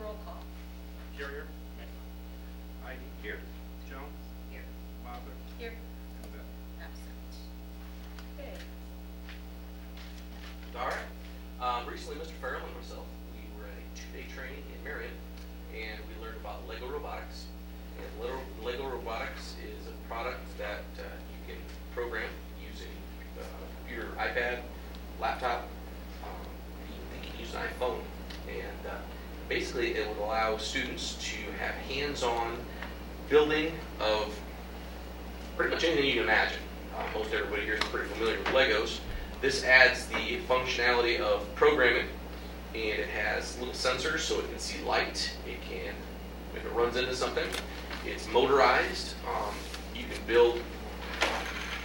roll call. Carrier. Heidi. Here. Jones. Here. Mother. Here. And Beth. Absent. Okay. All right. Recently, Mr. Farrell and myself, we were at a 2-day training in Marion, and we learned about Lego robotics. And Lego robotics is a product that you can program using computer, iPad, laptop. You can use an iPhone, and basically it would allow students to have hands-on building of pretty much anything you can imagine. Most everybody here is pretty familiar with Legos. This adds the functionality of programming, and it has little sensors so it can see light. It can, if it runs into something, it's motorized. You can build,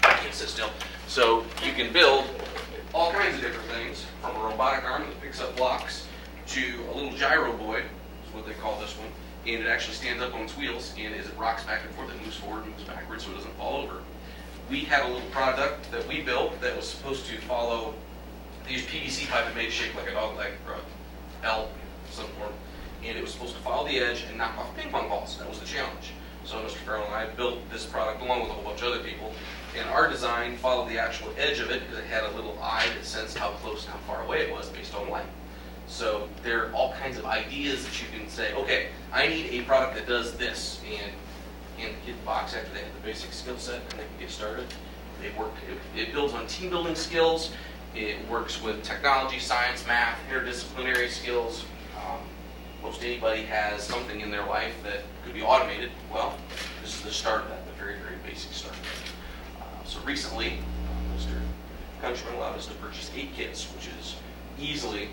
I can't sit still, so you can build all kinds of different things, from a robotic arm that picks up blocks to a little gyro boy, is what they call this one, and it actually stands up on its wheels, and as it rocks back and forth, it moves forward and moves backwards so it doesn't fall over. We had a little product that we built that was supposed to follow, they used PVC pipe that made it shape like a dog leg or a L of some form, and it was supposed to follow the edge and knock off ping pong balls. That was the challenge. So Mr. Farrell and I built this product along with a whole bunch of other people, and our design followed the actual edge of it because it had a little eye that sensed how close and how far away it was based on light. So there are all kinds of ideas that you can say, okay, I need a product that does this, and hand the kid the box after they have the basic skill set and they can get started. It builds on team building skills. It works with technology, science, math, interdisciplinary skills. Most anybody has something in their life that could be automated. Well, this is the start of that, the very, very basic start of that. So recently, Mr. Countryman allowed us to purchase 8 kits, which is easily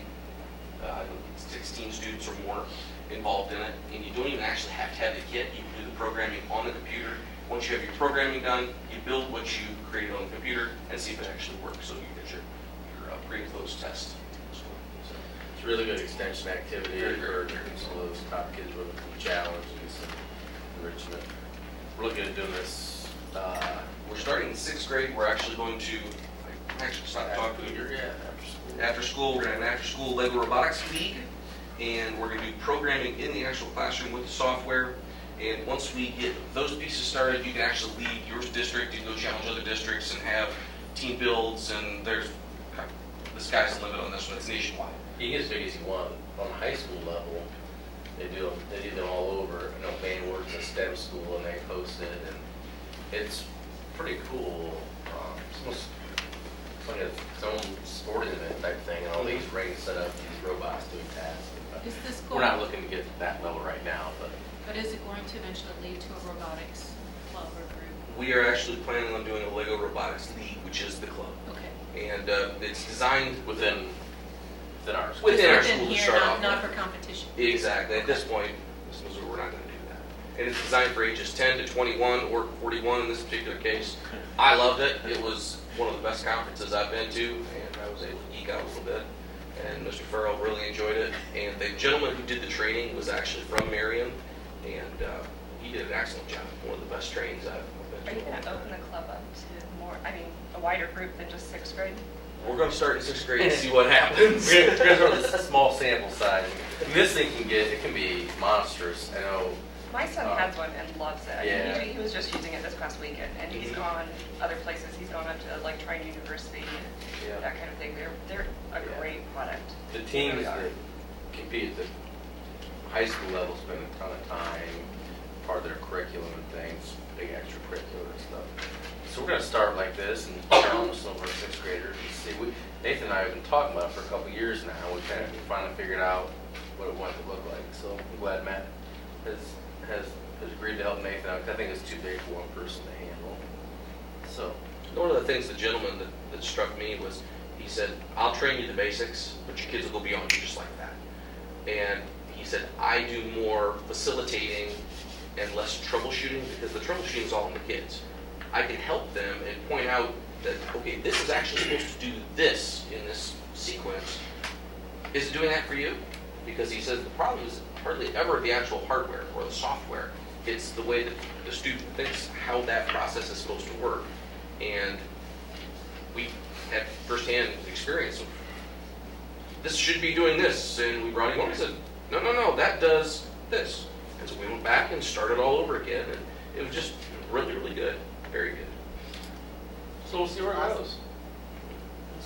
16 students or more involved in it, and you don't even actually have to have the kit. You can do the programming on the computer. Once you have your programming done, you build what you created on the computer and see if it actually works, so you get your grade close test. So, it's really good extension activity for some of those top kids with challenges and enrichment. We're looking at doing this. We're starting in 6th grade. We're actually going to stop talking to you. After school, we're going to have an after-school Lego Robotics League, and we're going to do programming in the actual classroom with the software. And once we get those pieces started, you can actually lead your district. You can go challenge other districts and have team builds, and the sky's the limit on this one. It's nationwide. You get as big as you want. On the high school level, they do them all over. I know Maine works in STEM school, and they post it, and it's pretty cool. It's almost like its own sporting event type thing, and all these rings set up, these robots doing tasks. Is this We're going? not looking to get to that level right now, but Is it going to eventually lead to a robotics club or group? We are actually planning on doing a Lego Robotics League, which is the club. Okay. And it's designed within our school. within our Just school to here, start off not with. for competition. Exactly. At this point, this Missouri, we're not going to do that. And it's designed for ages 10 to 21 or 41 in this particular case. I loved it. It was one of the best conferences I've been to, and I was able to geek out a little bit. And Mr. Farrell really enjoyed it. And the gentleman who did the training was actually from Marion, and he did an excellent job. One of the best trainings I've Are been you to. going to open the club up to more, a wider group than just 6th grade? We're going to start in 6th grade and see what happens. We're going to throw this small sample size. And this thing can be monstrous. I know. My son has one and loves it. Yeah. He was just using it this past weekend, and he's gone other places. He's gone up to like Trine University, Yeah. that kind of thing. They're a great product. The teams that compete at the high school level spend a ton of time, part of their curriculum and things, big extracurricular and stuff. So we're going to start like this and challenge some of our 6th graders and see. Nathan and I have been talking about it for a couple years now. We kind of finally figured out what it wanted to look like. So I'm glad Matt has agreed to help Nathan out, because I think it's too big for one person to handle. So One of the things the gentleman that struck me was, he said, I'll train you the basics, but your kids will go beyond you just like that. And he said, I do more facilitating and less troubleshooting, because the troubleshooting is all on the kids. I can help them and point out that, okay, this is actually supposed to do this in this sequence. Is it doing that for you? Because he says the problem is hardly ever the actual hardware or the software. It's the way that the student thinks how that process is supposed to work. And we had firsthand experience of, this should be doing this, and we brought him on and said, no, that does this. And so we went back and started all over again, and it was just really, really good, very good. So we'll see where it goes.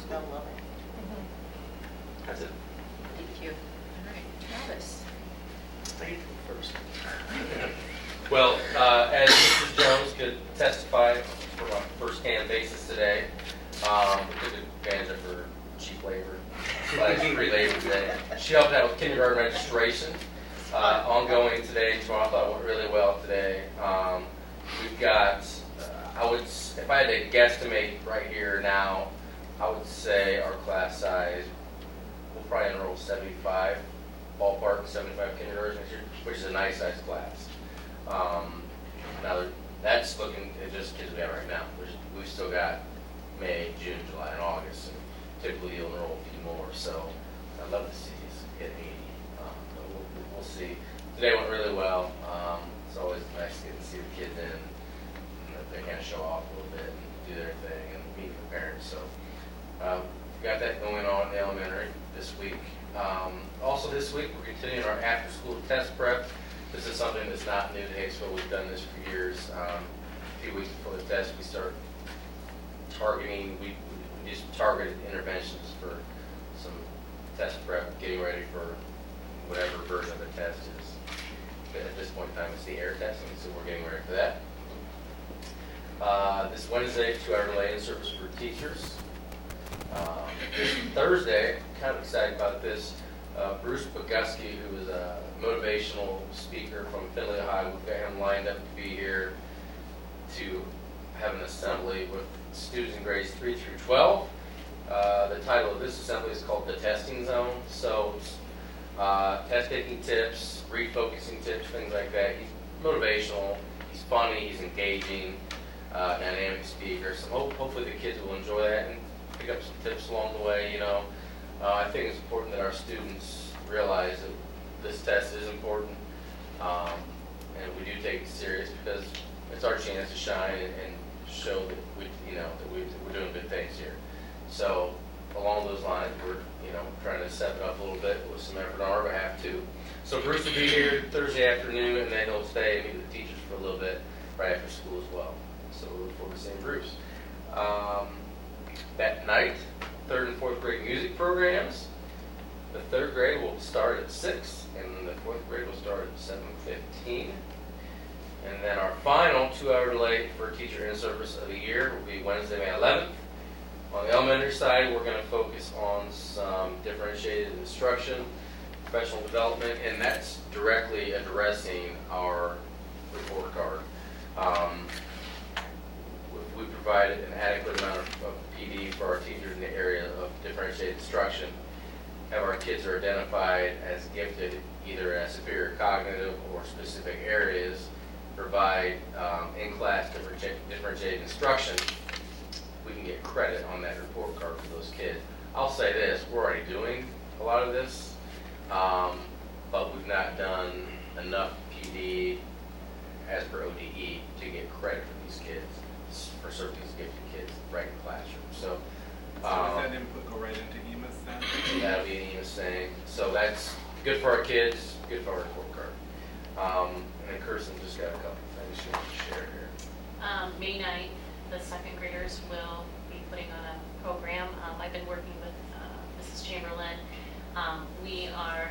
They'll love it. That's it. Thank you. All right, Travis. I hate to go first. Well, as Mrs. Jones could testify from a first-hand basis today, we took advantage of her cheap labor, free labor today. She helped out with kindergarten registration, ongoing today, tomorrow. I thought it went really well today. We've got, if I had to guesstimate right here now, I would say our class size, we'll probably enroll 75, ballpark 75 kindergartners next year, which is a nice size class. Now that's looking at just kids we have right now. We've still got May, June, July, and August, and typically you'll enroll a few more. So I'd love to see us hit 80. But we'll see. Today went really well. It's always nice to get to see the kids in. They kind of show off a little bit and do their thing and meet the parents. So got that going on in the elementary this week. Also this week we're continuing our after-school test prep. This is something that's not new to Hicksville. We've done this for years. A few weeks before the test, we start targeting, we just targeted interventions for some test prep, getting ready for whatever version of the test is. But at this point in time, it's the air testing, so we're getting ready for that. This Wednesday, 2-hour delay in service for teachers. This Thursday, kind of excited about this. Bruce Boguski, who is a motivational speaker from Findlay, Ohio, we've got him lined up to be here to have an assembly with students in grades 3 through 12. The title of this assembly is called The Testing Zone. So test taking tips, refocusing tips, things like that. He's motivational, he's funny, he's engaging, dynamic speaker. So hopefully the kids will enjoy that and pick up some tips along the way, you know. I think it's important that our students realize that this test is important, and we do take it serious because it's our chance to shine and show that we're doing good things here. So along those lines, we're trying to step it up a little bit with some effort on our behalf too. So Bruce will be here Thursday afternoon, and then he'll stay and meet with the teachers for a little bit right after school as well. So we look forward to seeing Bruce. That night, 3rd and 4th grade music programs. The 3rd grade will start at 6, and the 4th grade will start at 7:15. And then our final 2-hour delay for teacher in service of the year will be Wednesday, May 11th. On the elementary side, we're going to focus on some differentiated instruction, professional development, and that's directly addressing our report card. We provided an adequate amount of PD for our teachers in the area of differentiated instruction. Have our kids are identified as gifted either as superior cognitive or specific areas, provide in-class differentiated instruction. We can get credit on that report card for those kids. I'll say this, we're already doing a lot of this, but we've not done enough PD as per ODE to get credit for these kids, for serving these gifted kids right in the classroom. So does that input go right into EMIS then? that'll be an EMIS thing. So that's good for our kids, good for our report card. And then Kirsten just got a couple things she wants to share here. May 9th, the 2nd graders will be putting on a program. I've been working with Mrs. Chamberlain. We are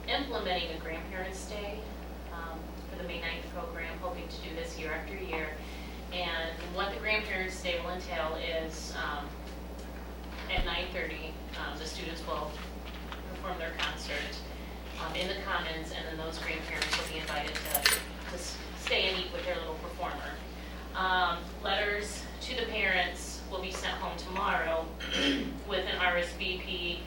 implementing a Grandparents' Day for the May 9th program, hoping to do this year after year. And what the Grandparents' Day will entail is at 9:30, the students will perform their concert in the Commons, and then those grandparents will be invited to stay and eat with their little performer. Letters to the parents will be sent home tomorrow with an RSVP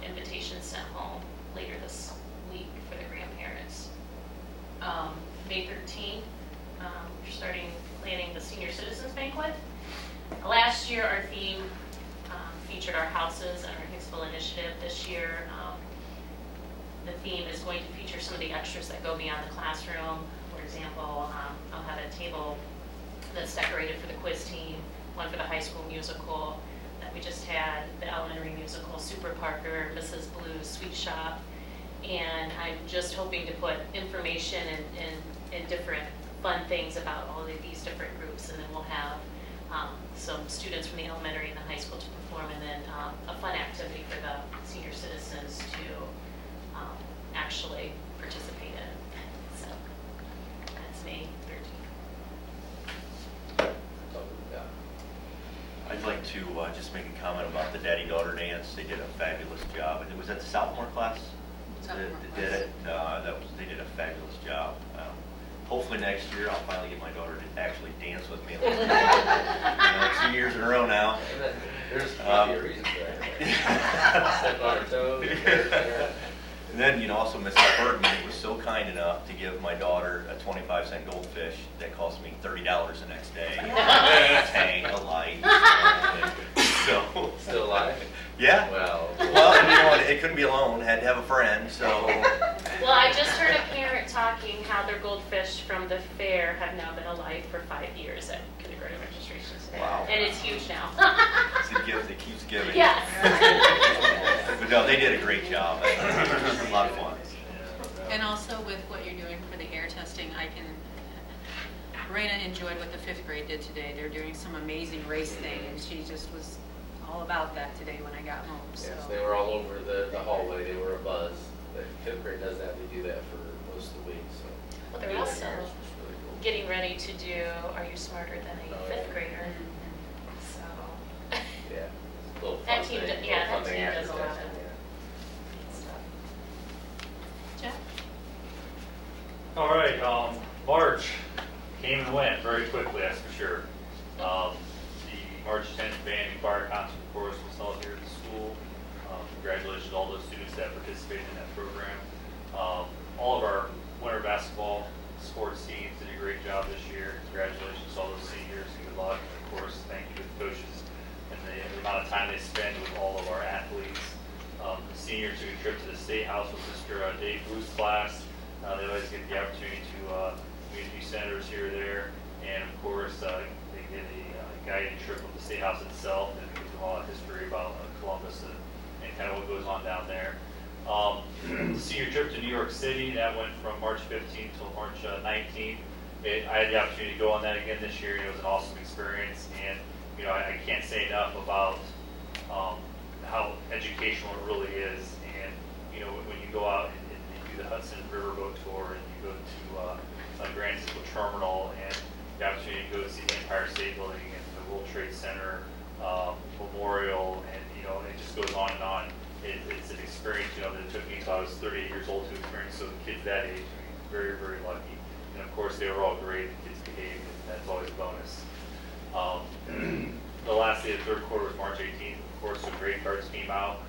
invitation sent home later this week for the grandparents. May 13th, we're starting planning the Senior Citizens Banquet. Last year, our theme featured our houses and our Hicksville initiative. This year, the theme is going to feature some of the extras that go beyond the classroom. For example, I'll have a table that's decorated for the quiz team, one for the high school musical that we just had, the elementary musical, Super Parker, Mrs. Blue's Sweet Shop, And I'm just hoping to put information and different fun things about all of these different groups, and then we'll have some students from the elementary and the high school to perform, and then a fun activity for the senior citizens to actually participate in. So that's May 13th. I'd like to just make a comment about the daddy-daughter dance. They did a fabulous job. Was that the sophomore class? Sophomore That did it. They did a fabulous job. Hopefully next year I'll finally get my daughter to actually dance with me. 2 years in a row now. There's probably a reason for that. Step on her toes. And then, also Mrs. Bergman was so kind enough to give my daughter a 25-cent goldfish that cost me $30 the next day. A tank, a light. So. Still alive? Yeah. Well, it couldn't be alone. Had to have a friend. So. Well, I just heard a parent talking how their goldfish from the fair have now been alive for 5 years at kindergarten registrations. Wow. And it's huge now. It's a gift that keeps giving. Yes. But no, they did a great job. It was a lot of fun. And also with what you're doing for the air testing, Raina enjoyed what the 5th grade did today. They're doing some amazing race thing, and she just was all about that today when I got home. So. yes, they were all over the hallway. They were a buzz. The 5th grade does that. They do that for most of the week. So. Well, they're Doing also theirs was really cool. getting ready to do Are You Smarter Than a Oh, Fifth yeah. Grader? So Yeah. It's a little fun That team thing, does- yeah, little fun that thing team after does a lot testing, of- yeah. stuff. Jeff? All right, March came and went very quickly, that's for sure. The March 10th band and choir concert, of course, was held here at the school. Congratulations to all those students that participated in that program. All of our winter basketball sports teams did a great job this year. Congratulations to all those seniors, and good luck. And of course, thank you to the coaches and the amount of time they spend with all of our athletes. The seniors took a trip to the State House with Mr. Dave Booth's class. They always get the opportunity to meet new senators here or there. And of course, they get a guided trip of the State House itself and gives them a lot of history about Columbus and kind of what goes on down there. The senior trip to New York City, that went from March 15th till March 19th. I had the opportunity to go on that again this year, and it was an awesome experience. And I can't say enough about how educational it really is. And when you go out and you do the Hudson Riverboat tour, and you go to Grand Central Terminal, and the opportunity to go see the Empire State Building and the World Trade Center Memorial, and it just goes on and on. It's an experience that it took me until I was 38 years old to experience. So the kids that age, very, very lucky. And of course, they were all great. The kids behaved, and that's always a bonus. The last day of the third quarter was March 18th. Of course, the grade cards came out.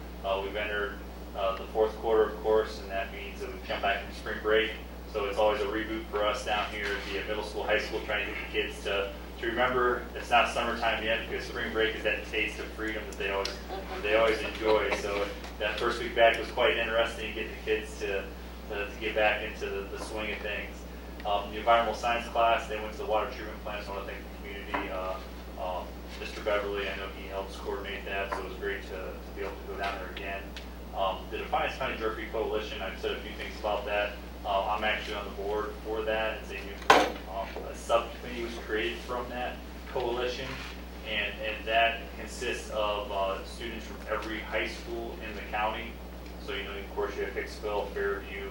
We've entered the fourth quarter, of course, and that means that we've come back from spring break. So it's always a reboot for us down here at the middle school, high school, trying to get the kids to remember it's not summertime yet, because spring break is that taste of freedom that they always enjoy. So that first week back was quite interesting, getting the kids to get back into the swing of things. The environmental science class, they went to the water treatment plant, so I want to thank the community. Mr. Beverly, I know he helps coordinate that, so it was great to be able to go down there again. The Defiance County Drug Free Coalition, I've said a few things about that. I'm actually on the board for that. It's a subcommittee was created from that coalition, and that consists of students from every high school in the county. So of course you have Hicksville, Fairview,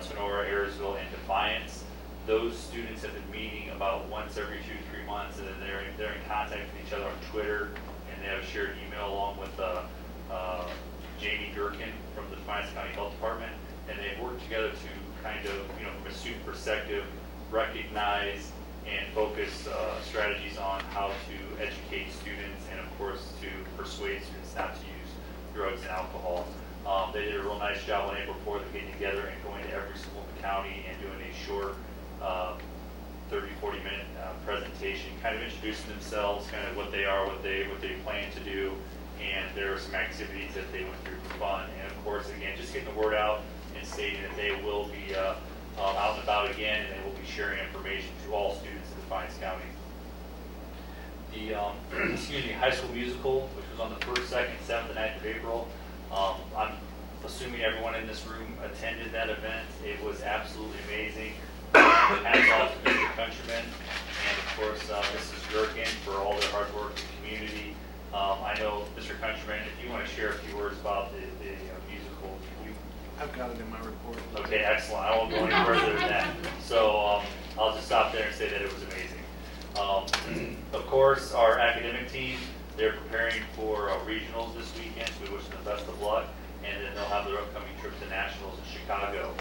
Sonora, Ayersville, and Defiance. Those students have been meeting about once every 2 to 3 months, and then they're in contact with each other on Twitter, and they have a shared email along with Jamie Gherkin from the Defiance County Health Department, and they've worked together to kind of, from a student perspective, recognize and focus strategies on how to educate students, and of course to persuade students not to use drugs and alcohol. They did a real nice job on April 4th of getting together and going to every school in the county and doing a short 30-40 minute presentation, kind of introducing themselves, kind of what they are, what they plan to do, and there were some activities that they went through for fun. And of course, again, just getting the word out and stating that they will be out and about again, and they will be sharing information to all students in Defiance County. The high school musical, which was on the 1st, 2nd, 7th, and 9th of April. I'm assuming everyone in this room attended that event. It was absolutely amazing. Hats off to Mr. Countryman and of course Mrs. Gherkin for all their hard work in the community. I know Mr. Countryman, if you want to share a few words about the musical, I've got it in my report. okay, excellent. I won't go any further than that. So I'll just stop there and say that it was amazing. Of course, our academic team, they're preparing for regionals this weekend, so we wish them the best of luck. And then they'll have their upcoming trip to nationals in Chicago.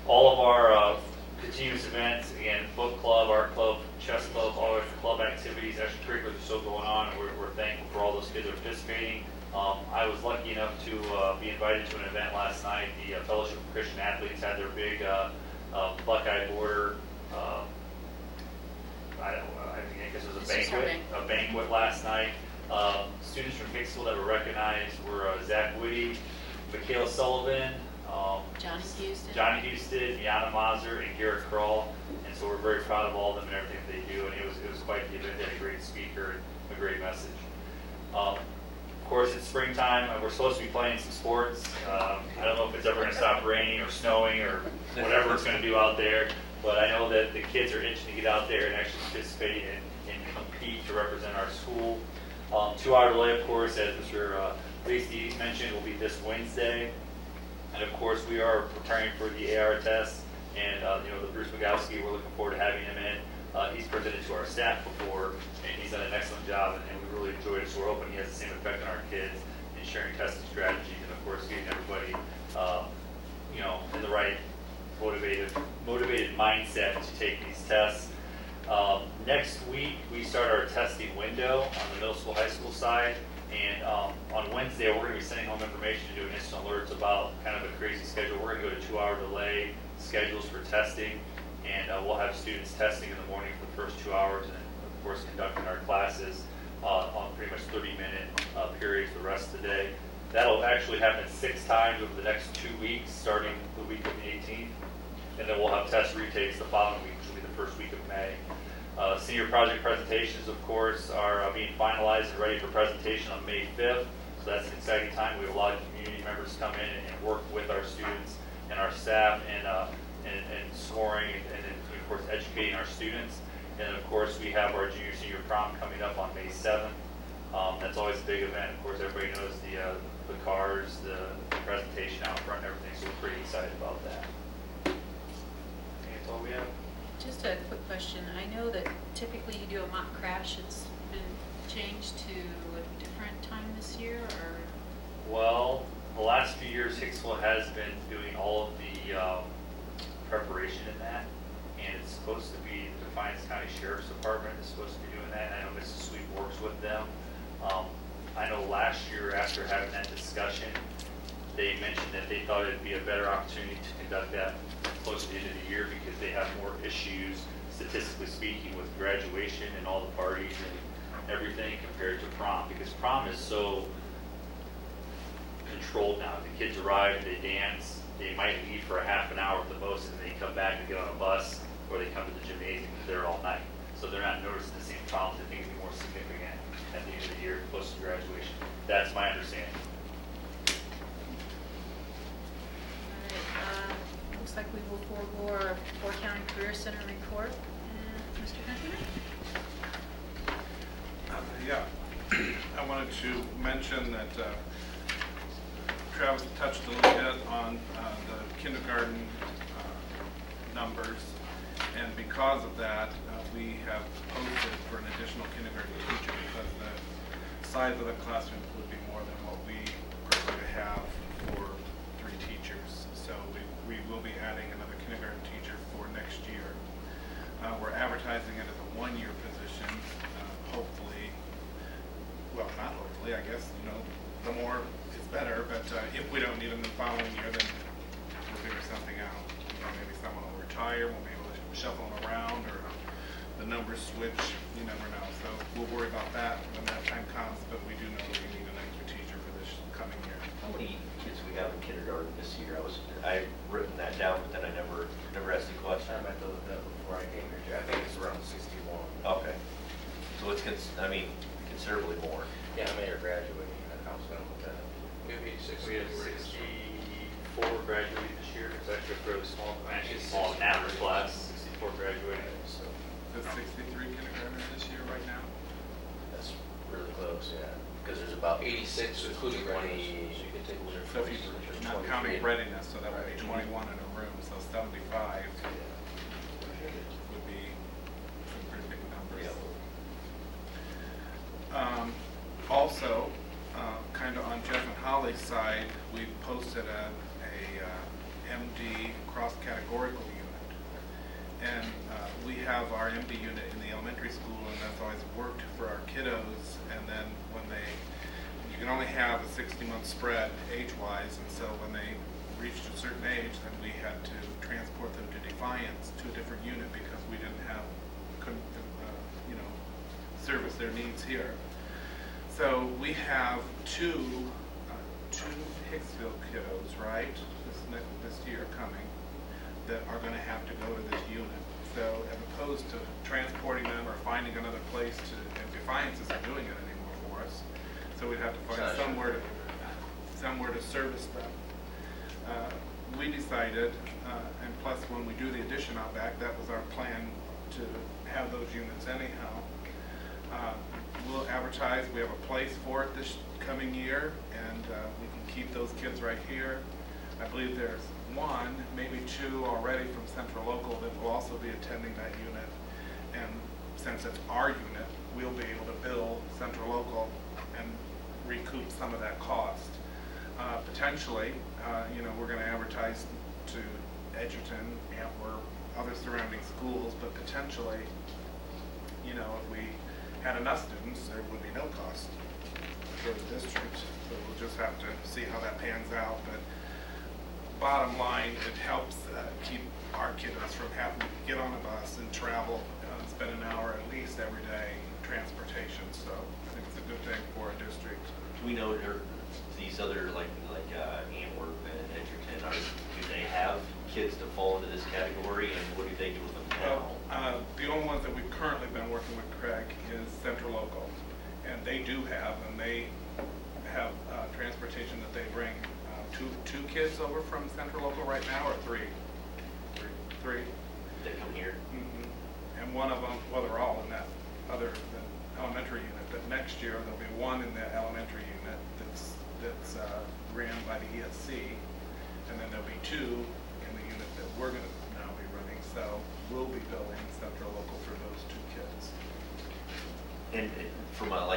All of our continuous events, again, book club, art club, chess club, all of the club activities, extracurriculars are still going on, and we're thankful for all those kids that are participating. I was lucky enough to be invited to an event last night. The Fellowship of Christian Athletes had their big Buckeye Border, I guess it was a banquet last night. Students from Hicksville that were recognized were Zach Woody, Michaela Sullivan, Johnny Houston, Miana Mazer, and Garrett Kroll. And so we're very proud of all of them and everything they do. And it was quite the event. They had a great speaker and a great message. Of course, it's springtime. We're supposed to be playing some sports. I don't know if it's ever going to stop raining or snowing or whatever it's going to do out there. But I know that the kids are itching to get out there and actually participate and compete to represent our school. 2-hour delay, of course, as Mr. Lacey mentioned, will be this Wednesday. And of course, we are preparing for the AR test, and the Bruce Magowski, we're looking forward to having him in. He's presented to our staff before, and he's done an excellent job, and we really enjoyed it. So we're hoping he has the same effect on our kids in sharing testing strategies, and of course, getting everybody, in the right motivated mindset to take these tests. Next week, we start our testing window on the middle school, high school side. And on Wednesday, we're going to be sending home information and doing instant alerts about kind of a crazy schedule. We're going to go to 2-hour delay schedules for testing. And we'll have students testing in the morning for the first 2 hours. And of course, conducting our classes on pretty much 30-minute periods the rest of the day. That'll actually happen 6 times over the next 2 weeks, starting the week of the 18th. And then we'll have test retakes the following week, which will be the first week of May. Senior project presentations, of course, are being finalized and ready for presentation on May 5th. So that's an exciting time. We have a lot of community members come in and work with our students and our staff and scoring and then, of course, educating our students. And then, of course, we have our junior senior prom coming up on May 7th. That's always a big event. Of course, everybody knows the cars, the presentation out front and everything, so we're pretty excited about that. I think that's all we have. Just a quick question. I know that typically you do a mock crash. It's been changed to a different time this year, or? Well, the last few years, Hicksville has been doing all of the preparation in that, and it's supposed to be the Defiance County Sheriff's Department is supposed to be doing that, and I know Mrs. Sweet works with them. I know last year, after having that discussion, they mentioned that they thought it'd be a better opportunity to conduct that close to the end of the year because they have more issues, statistically speaking, with graduation and all the parties and everything compared to prom. Because prom is so controlled now. The kids arrive, they dance, they might leave for a half an hour at the most, and they come back and get on a bus, or they come to the gymnasium because they're all night. So they're not noticing the same problems. I think it'd be more significant at the end of the year, close to graduation. That's my understanding. Looks like we will forego our Fort County Career Center report. Mr. Countryman? Yeah, I wanted to mention that Travis touched a little bit on the kindergarten numbers, and because of that, we have posted for an additional kindergarten teacher because the size of the classrooms would be more than what we are going to have for 3 teachers. So we will be adding another kindergarten teacher for next year. We're advertising it as a 1-year position. Hopefully, well, not hopefully, I guess, the more is better, but if we don't need them the following year, then we'll figure something out. Maybe someone will retire, we'll be able to shuffle them around, or the numbers switch, you never know. So we'll worry about that when that time comes, but we do know that we need an extra teacher for this coming year. How many kids we have in kindergarten this year? I've written that down, but then I never asked the question. I meant to look that before I came here. I think it's around 61. Okay. So it's, considerably more. Yeah, how many are graduating? I was going to look at it. We We have 86. We have 64 graduating this year. It's actually a fairly small, actually a small average class, 64 graduating. So, There's 63 kindergartners this year right now. That's really close, yeah. Because there's about 86, including 20. graduates, so you can take a look at So if you're not counting readiness, so that would be 21 in a room, so 75 would be some pretty big numbers. Also, kind of on Jeff and Holly's side, we posted a MD cross-categorical unit. And we have our MD unit in the elementary school, and that's always worked for our kiddos. And then when you can only have a 60-month spread age-wise, and so when they reached a certain age, then we had to transport them to Defiance to a different unit because we couldn't service their needs here. So we have two Hicksville kiddos, right, this year coming, that are going to have to go to this unit. So as opposed to transporting them or finding another place to, and Defiance isn't doing it anymore for us, so we'd have to find somewhere to service them. We decided, and plus when we do the addition out back, that was our plan to have those units anyhow. We'll advertise, we have a place for it this coming year, and we can keep those kids right here. I believe there's one, maybe two already from Central Local that will also be attending that unit. And since it's our unit, we'll be able to bill Central Local and recoup some of that cost. Potentially, we're going to advertise to Edgerton, Antwerp, other surrounding schools, but potentially, if we had enough students, there would be no cost for the district. So we'll just have to see how that pans out. But bottom line, it helps keep our kiddos from having to get on a bus and travel, spend an hour at least every day transportation. So I think it's a good thing for our district. Do we know these other like Antwerp and Edgerton, do they have kids that fall into this category, and what do they do with them now? Well, the only ones that we've currently been working with, Craig, is Central Local, and they have transportation that they bring. Two kids over from Central Local right now, or three? Three. They come here? Mm-hmm. And one of them, well, they're all in that other than elementary unit, but next year there'll be one in the elementary unit that's ran by the ESC, and then there'll be two in the unit that we're going to now be running. So we'll be billing Central Local for those two kids. And from a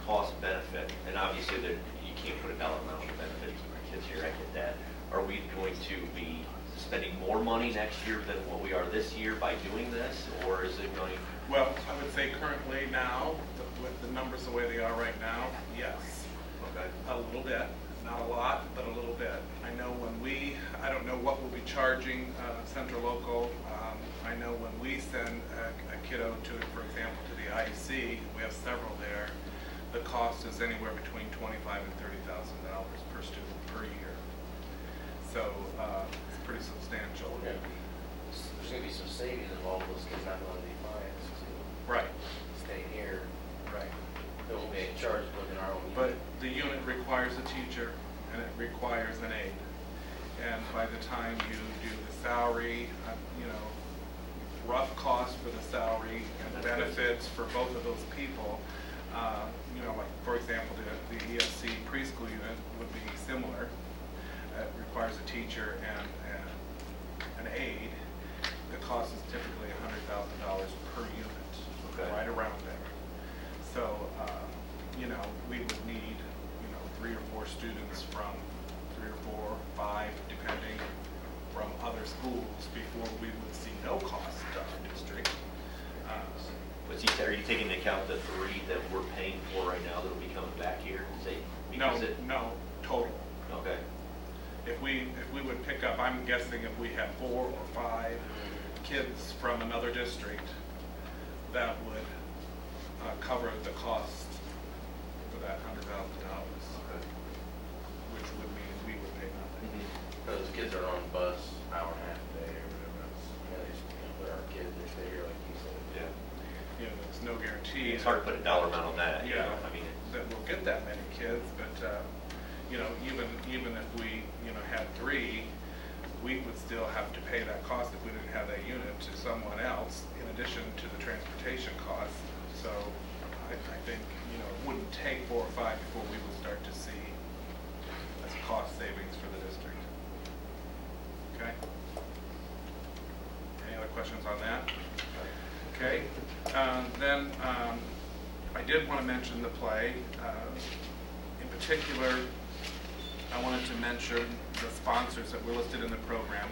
cost benefit, and obviously you can't put a dollar amount of benefit to our kids here, I get that. Are we going to be spending more money next year than what we are this year by doing this, or is it going? Well, I would say currently now, with the numbers the way they are right now, yes. Okay. A little bit, not a lot, but a little bit. I know I don't know what we'll be charging Central Local. I know when we send a kiddo to, for example, to the IEC, we have several there, the cost is anywhere between $25,000 and $30,000 per student per year. So it's pretty substantial. There's going to be some savings involved with those kids not going to Defiance too. Right. Staying here, Right. they won't be in charge of looking at our own. But the unit requires a teacher, and it requires an aide. And by the time you do the salary, rough cost for the salary and benefits for both of those people, like for example, the ESC preschool unit would be similar. It requires a teacher and an aide. The cost is typically $100,000 per unit, right around there. So, we would need, 3 or 4 students from 3 or 4, 5, depending, from other schools before we would see no cost to our district. Are you taking into account the 3 that we're paying for right now that'll be coming back here? No, total. Okay. If we would pick up, I'm guessing if we have 4 or 5 kids from another district, that would cover the cost for that $100,000, which would mean we would pay nothing. Those kids are on the bus an hour and a half a day or whatever. They just put our kids, they stay here like you said. Yeah. There's no guarantee. It's hard to put a dollar amount on that. Yeah. I mean, That we'll get that many kids, but, you know, even if we, you know, had 3, we would still have to pay that cost if we didn't have that unit to someone else in addition to the transportation costs. So I think, you know, it wouldn't take 4 or 5 before we would start to see as cost savings for the district. Okay? Any other questions on that? Okay. Then I did want to mention the play. In particular, I wanted to mention the sponsors that were listed in the program.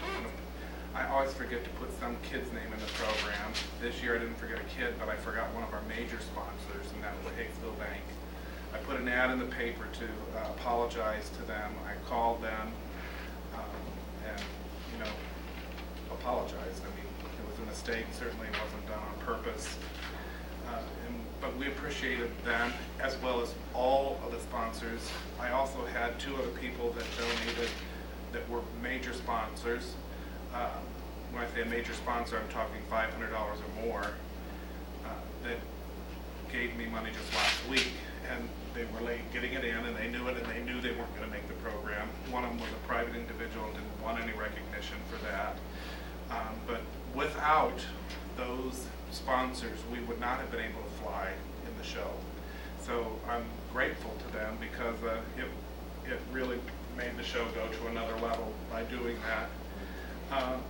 I always forget to put some kid's name in the program. This year I didn't forget a kid, but I forgot one of our major sponsors, and that was Hicksville Bank. I put an ad in the paper to apologize to them. I called them and, you know, apologized. I mean, it was a mistake. Certainly it wasn't done on purpose. But we appreciated them as well as all of the sponsors. I also had 2 other people that donated that were major sponsors. When I say a major sponsor, I'm talking $500 or more, that gave me money just last week, and they were late getting it in, and they knew it, and they knew they weren't going to make the program. One of them was a private individual and didn't want any recognition for that. But without those sponsors, we would not have been able to fly in the show. So I'm grateful to them because it really made the show go to another level by doing that.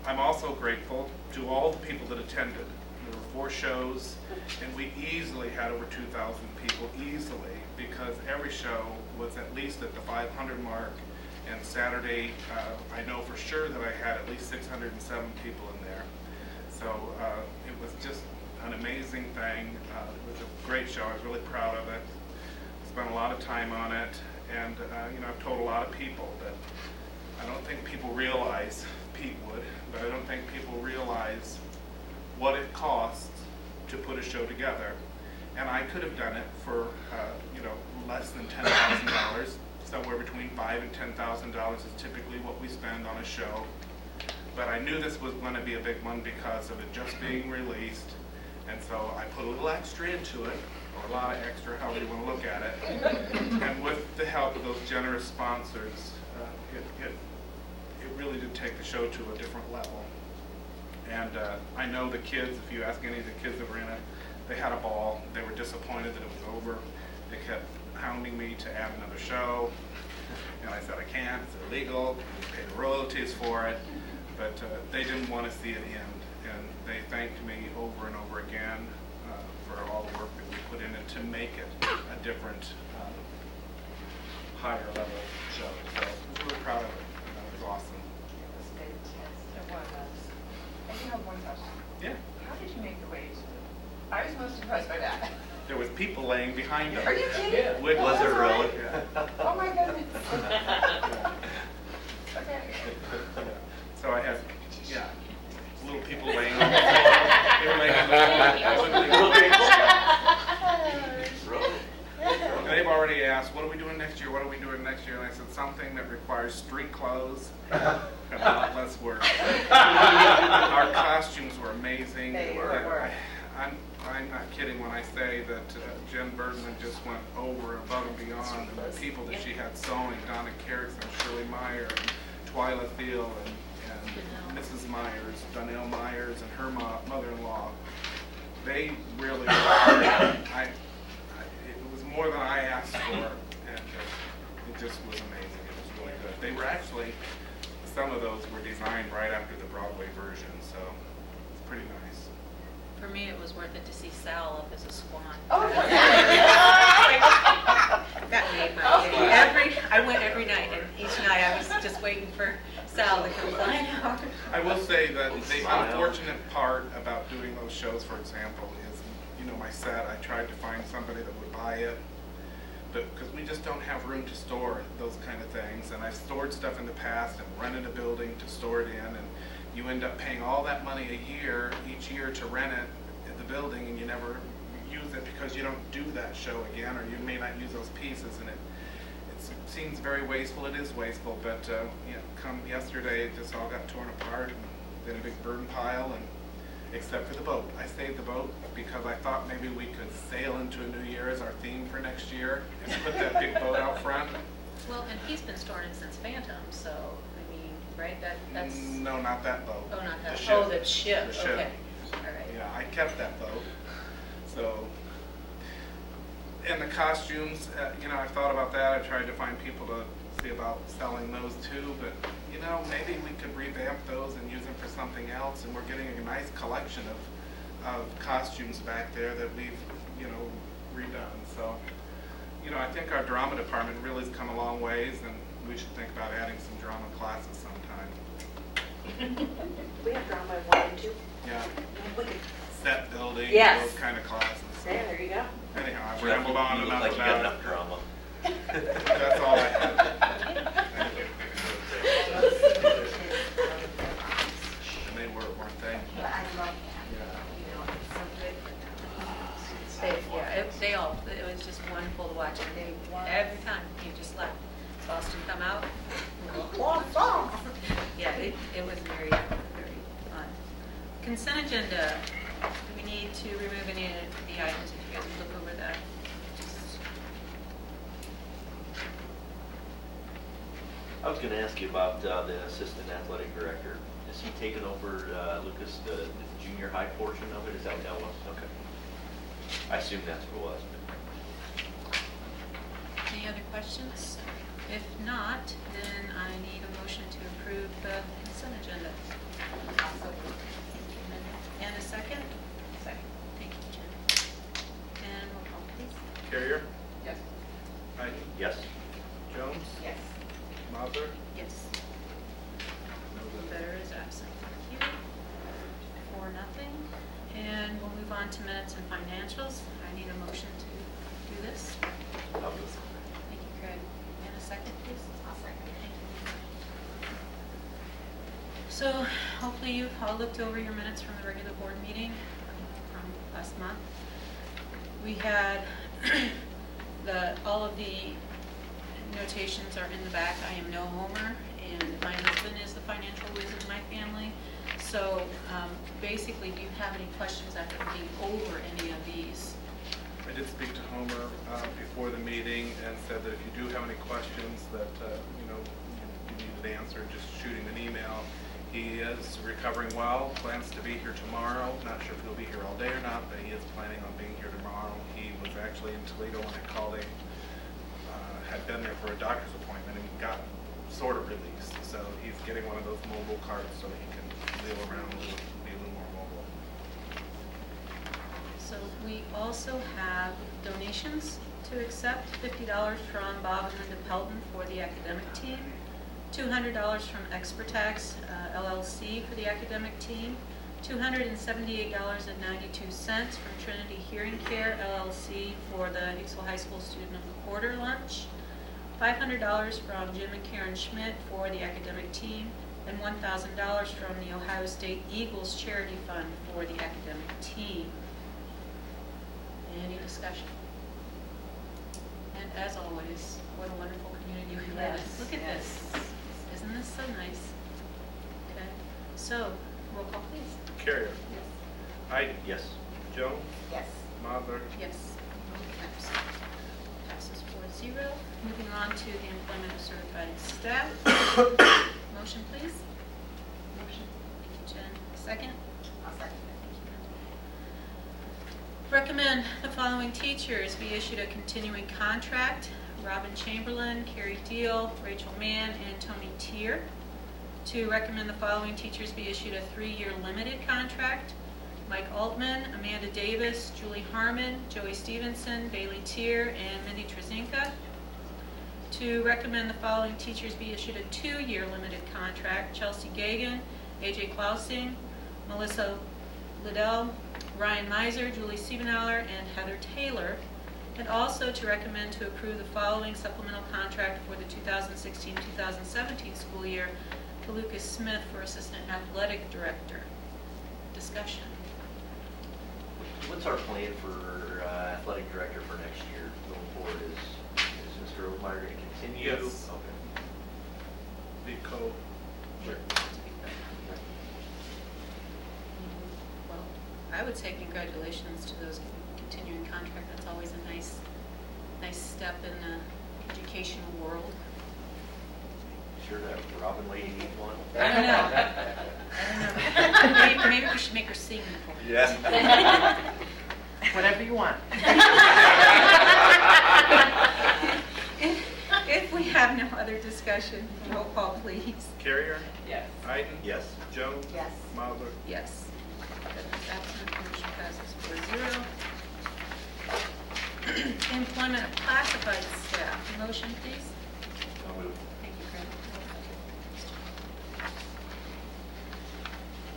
I'm also grateful to all the people that attended. There were 4 shows, and we easily had over 2,000 people, easily, because every show was at least at the 500 mark. And Saturday, I know for sure that I had at least 607 people in there. So it was just an amazing thing. It was a great show. I was really proud of it. Spent a lot of time on it, and you know, I've told a lot of people that I don't think people realize, Pete would, but I don't think people realize what it costs to put a show together. And I could have done it for you know, less than $10,000. Somewhere between $5,000 and $10,000 is typically what we spend on a show. But I knew this was going to be a big one because of it just being released. And so I put a little extra into it, or a lot of extra, however you want to look at it. And with the help of those generous sponsors, it really did take the show to a different level. And I know the kids, if you ask any of the kids that were in it, they had a ball. They were disappointed that it was over. They kept hounding me to add another show. And I said, I can't, it's illegal, we pay the royalties for it. But they didn't want to see it end. And they thanked me over and over again for all the work that we put in it to make it a different, higher level show. So I was really proud of it. It was awesome. It was. I do have one question. Yeah. How did you make the waves? I was most impressed by that. There was people laying behind them. Are you kidding? With- Was it really? Yeah. Oh my goodness. Okay. So I had, yeah, little people laying on the floor. They were laying on the floor. And they've already asked, what are we doing next year? What are we doing next year? And I said, something that requires street clothes and a lot less work. Our costumes were amazing. They were. I'm not kidding when I say that Jen Bergman just went over above and beyond. And the people that she had sewing, Donna Carrickson, Shirley Meyer, and Twyla Thiel, and Mrs. Myers, Donnell Myers, and her mother-in-law. They really, it was more than I asked for, and it just was amazing. It was really good. They were actually, some of those were designed right after the Broadway version, so it's pretty nice. For me, it was worth it to see Sal up as a swan. Oh, That made my day. I went every night, and each night I was just waiting for Sal to come flying out. I will say that the unfortunate part about doing those shows, for example, is, you know, my set, I tried to find somebody that would buy it, but because we just don't have room to store those kind of things, and I've stored stuff in the past and rented a building to store it in, and you end up paying all that money each year to rent it at the building, and you never use it because you don't do that show again, or you may not use those pieces, and it seems very wasteful. It is wasteful, but you know, come yesterday, it just all got torn apart and then a big burn pile, and except for the boat. I saved the boat because I thought maybe we could sail into a new year as our theme for next year and put that big boat out front. Well, and he's been storing it since Phantom, so, I mean, right, that's, No, not that boat. oh, not that. The ship. Oh, the ship, The ship. okay, all right. Yeah, I kept that boat. So, and the costumes, I thought about that. I tried to find people to see about selling those too, but, maybe we could revamp those and use them for something else. And we're getting a nice collection of costumes back there that we've, redone. So, I think our drama department really has come a long ways, and we should think about adding some drama classes sometime. We have drama in 1 and 2. Yeah, We could, set building, Yes. those kind of classes. there you go. Anyhow, I You rambled on look enough like you got about enough drama. it. That's all I had. And they weren't they? But I love that. Yeah. It's so good for They all, it was just wonderful to watch, and they, every time you just let Boston come out. Yeah, it was very, very fun. Consent agenda, do we need to remove any of the items, if you guys would look over that? I was gonna ask you about the assistant athletic director. Is he taking over, Lucas, the junior high portion of it? Is that what that was? Okay. I assume that's what it was. Any other questions? If not, then I need a motion to approve the consent agenda. And a second? Second. Thank you, Jen. And roll call, please. Carrier? Yes. Heidi? Yes. Jones? Yes. Mother? Yes. Better is absent. Thank you. 4-0. And we'll move on to minutes and financials. I need a motion to do this. I'll move. Thank you, Craig. And a second, please. I'll second. Thank you. So hopefully you've all looked over your minutes from the regular board meeting from last month. We had all of the notations are in the back. I am no Homer, and my husband is the financial wizard in my family. So basically, do you have any questions after looking over any of these? I did speak to Homer before the meeting and said that if you do have any questions that, you needed answered, just shooting an email. He is recovering well, plans to be here tomorrow. Not sure if he'll be here all day or not, but he is planning on being here tomorrow. He was actually in Toledo when I called him, had been there for a doctor's appointment and got sort of released. So he's getting one of those mobile carts so he can wheel around and be a little more mobile. So we also have donations to accept, $50 from Bob and Linda Pelton for the academic team, $200 from Expertax LLC for the academic team, $278.92 from Trinity Hearing Care LLC for the Hicksville High School Student of the Quarter lunch, $500 from Jim and Karen Schmidt for the academic team, and $1,000 from the Ohio State Eagles Charity Fund for the academic team. Any discussion? And as always, what a wonderful community we live in. Yes, Look at yes. this. Isn't this so nice? Okay, so, roll call please. Carrier? Yes. Heidi? Yes. Jones? Yes. Mother? Yes. Passes 4-0. Moving on to the employment of certified staff. Motion, please. Motion. Thank you, Jen. Second. I'll second Recommend the following teachers be issued a continuing contract: Robin Chamberlain, Carrie Deal, Rachel Mann, and Tony Tier. To recommend the following teachers be issued a 3-year limited contract: Mike Altman, Amanda Davis, Julie Harmon, Joey Stevenson, Bailey Tier, and Mindy Trezinka. To recommend the following teachers be issued a 2-year limited contract: Chelsea Gagan, AJ Klausing, Melissa Liddell, Ryan Miser, Julie Siebenauer, and Heather Taylor. And also to recommend to approve the following supplemental contract for the 2016-2017 school year to Lucas Smith for Assistant Athletic Director. Discussion. What's our plan for athletic director for next year going forward? Is Mr. Omeyer going to continue? Yes. Okay. Be co. Sure. Well, I would say congratulations to those continuing contract. That's always a nice step in the educational world. Sure that Robin lady needs one? I don't know. Maybe we should make her sing for me. Yes. Whatever you want. If we have no other discussion, roll call, please. Carrier? Yes. Iden? Yes. Jones? Yes. Mazer? Yes. That is absent, motion passes 4-0. Employment of classified staff, motion please. I'll move. Thank you, Craig.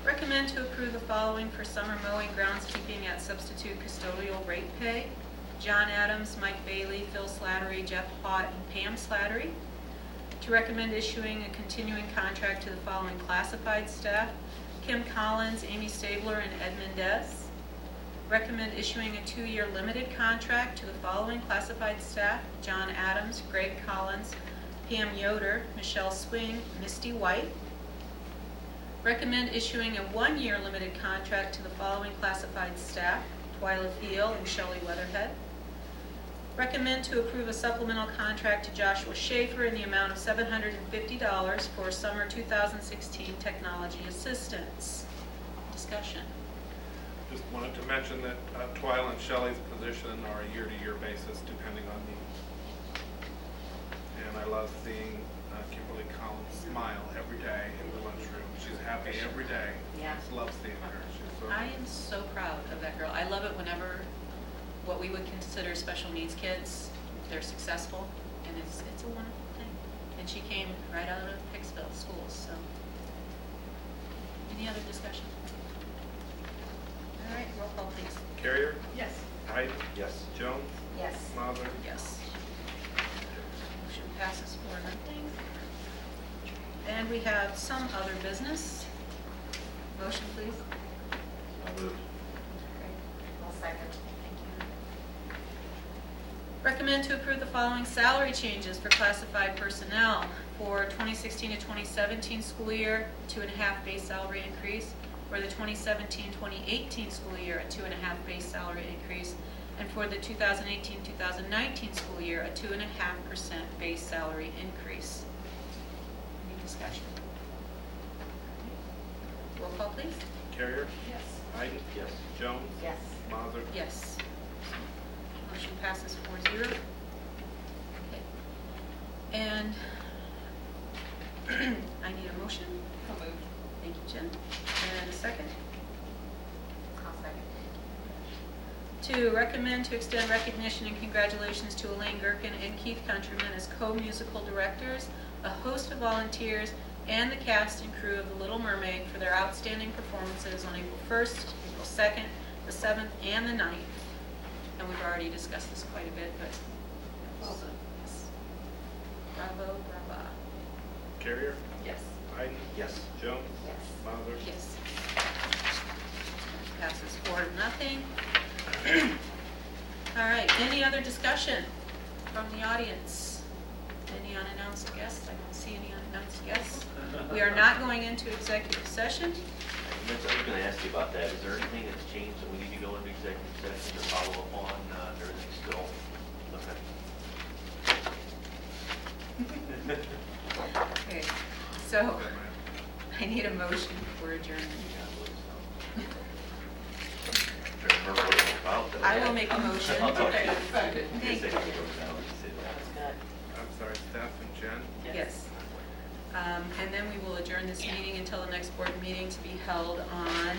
Recommend to approve the following for summer mowing groundskeeping at substitute custodial rate pay. John Adams, Mike Bailey, Phil Slattery, Jeff Hott, and Pam Slattery. To recommend issuing a continuing contract to the following classified staff: Kim Collins, Amy Stabler, and Ed Mendez. Recommend issuing a 2-year limited contract to the following classified staff: John Adams, Greg Collins, Pam Yoder, Michelle Swing, Misty White. Recommend issuing a 1-year limited contract to the following classified staff: Twyla Thiel and Shelley Weatherhead. Recommend to approve a supplemental contract to Joshua Schaefer in the amount of $750 for summer 2016 technology assistance. Discussion. Just wanted to mention that Twyla and Shelley's position are a year-to-year basis depending on needs. And I love seeing Kimberly Collins smile every day in the lunchroom. She's happy every day. Yeah. Just love seeing her. She's so I am so proud of that girl. I love it whenever what we would consider special needs kids, they're successful, and it's a wonderful thing. And she came right out of Hicksville schools, so. Any other discussion? All right, roll call please. Carrier? Yes. Iden? Yes. Jones? Yes. Mazer? Yes. Motion passes 4-0. And we have some other business. Motion please. I'll move. I'll second. Thank you. Recommend to approve the following salary changes for classified personnel for 2016 to 2017 school year, 2.5 base salary increase. For the 2017-2018 school year, a 2.5 base salary increase. And for the 2018-2019 school year, a 2.5% base salary increase. Any discussion? Roll call, please. Carrier? Yes. Iden? Yes. Jones? Yes. Mazer? Yes. Motion passes 4-0. Okay. And I need a motion. I'll move. Thank you, Jen. And a second. I'll second. To recommend to extend recognition and congratulations to Elaine Gherkin and Keith Countryman as co-musical directors, a host of volunteers, and the cast and crew of The Little Mermaid for their outstanding performances on April 1st, April 2nd, the 7th, and the 9th. And we've already discussed this quite a bit, but Well done. yes. Bravo, brava. Carrier? Yes. Iden? Yes. Jones? Yes. Mazer? Yes. Passes 4-0. All right, any other discussion from the audience? Any unannounced guests? I don't see any unannounced guests. We are not going into executive session. Mitch, I was going to ask you about that. Is there anything that's changed that we need to go into executive session to follow up on? Everything's still, okay. Okay, so I need a motion for adjournment. I will make a motion. I'll talk to you. Thank you. That was good. I'm sorry, Steph and Jen? Yes. And then we will adjourn this meeting until the next board meeting to be held on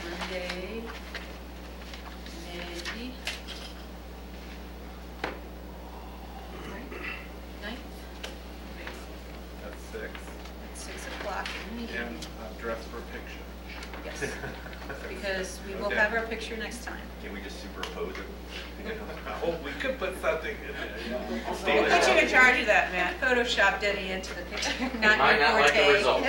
Monday, May 9th That's 6. at 6 o'clock in the And evening. dress for a picture. Yes, because we will Okay. have our picture next time. Can we just superimpose it? Oh, we could put something in there, yeah. Stay We'll there. put you in charge of that, Matt. Photoshop Denny into the picture, not Might your not like the forte. results.